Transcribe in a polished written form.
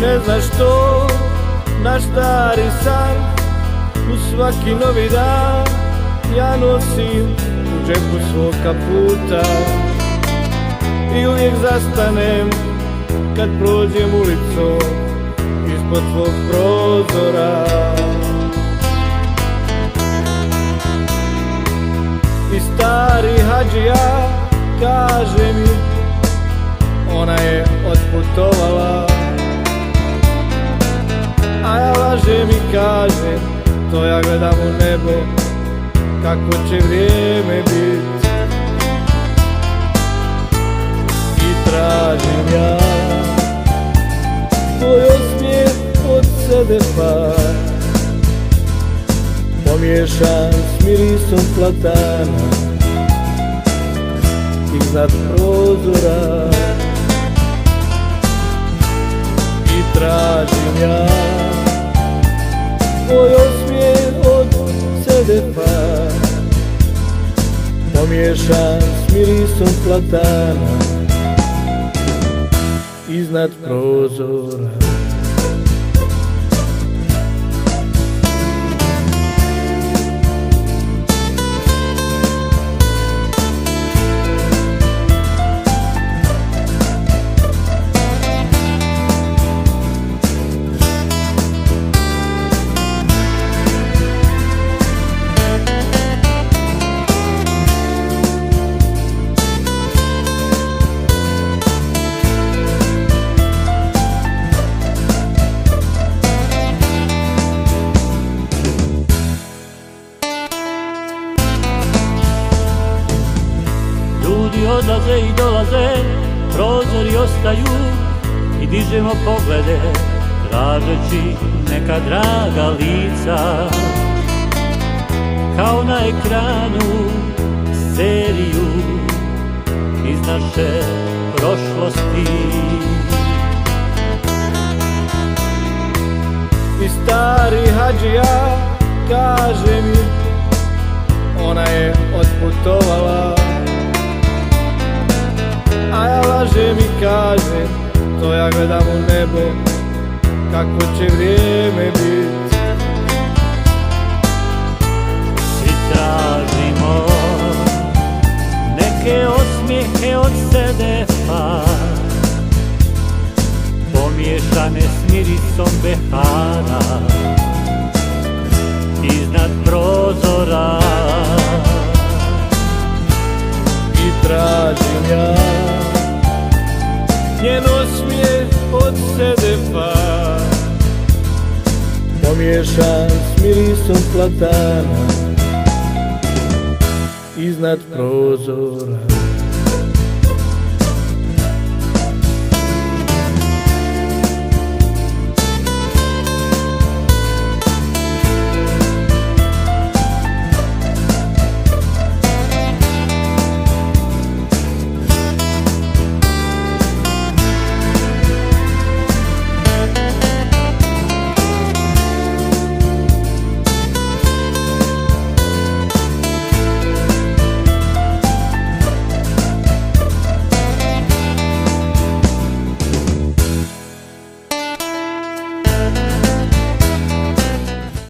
ne znaš to, naš stari san u svaki novi dan ja nosim u džepu svog kaputa i uvijek zastanem kad prođem ulicom ispod tvog prozora. I stari hadžija kaže mi, ona je otputovala, a ja lažem i kažem, to ja gledam u nebo, kako će vrijeme bit. I tražim ja tvoj osmijeh od sebe par, pomiješan s mirisom platana iznad prozora. I tražim ja tvoj osmijeh od sebe par, pomiješan s mirisom platana iznad prozora. Ljudi odlaze i dolaze, prozori ostaju i dižemo poglede, tražeći neka draga lica. Kao na ekranu seriju iz naše prošlosti. I stari hadžija kaže mi, ona je otputovala, a ja lažem i kažem, to ja gledam u nebo, kako će vrijeme bit. Svi tražimo neke osmijehe od sebe par, pomiješane s mirisom behara iznad prozora. I tražim ja njen osmijeh od sebe par, pomiješan s mirisom platana iznad prozora.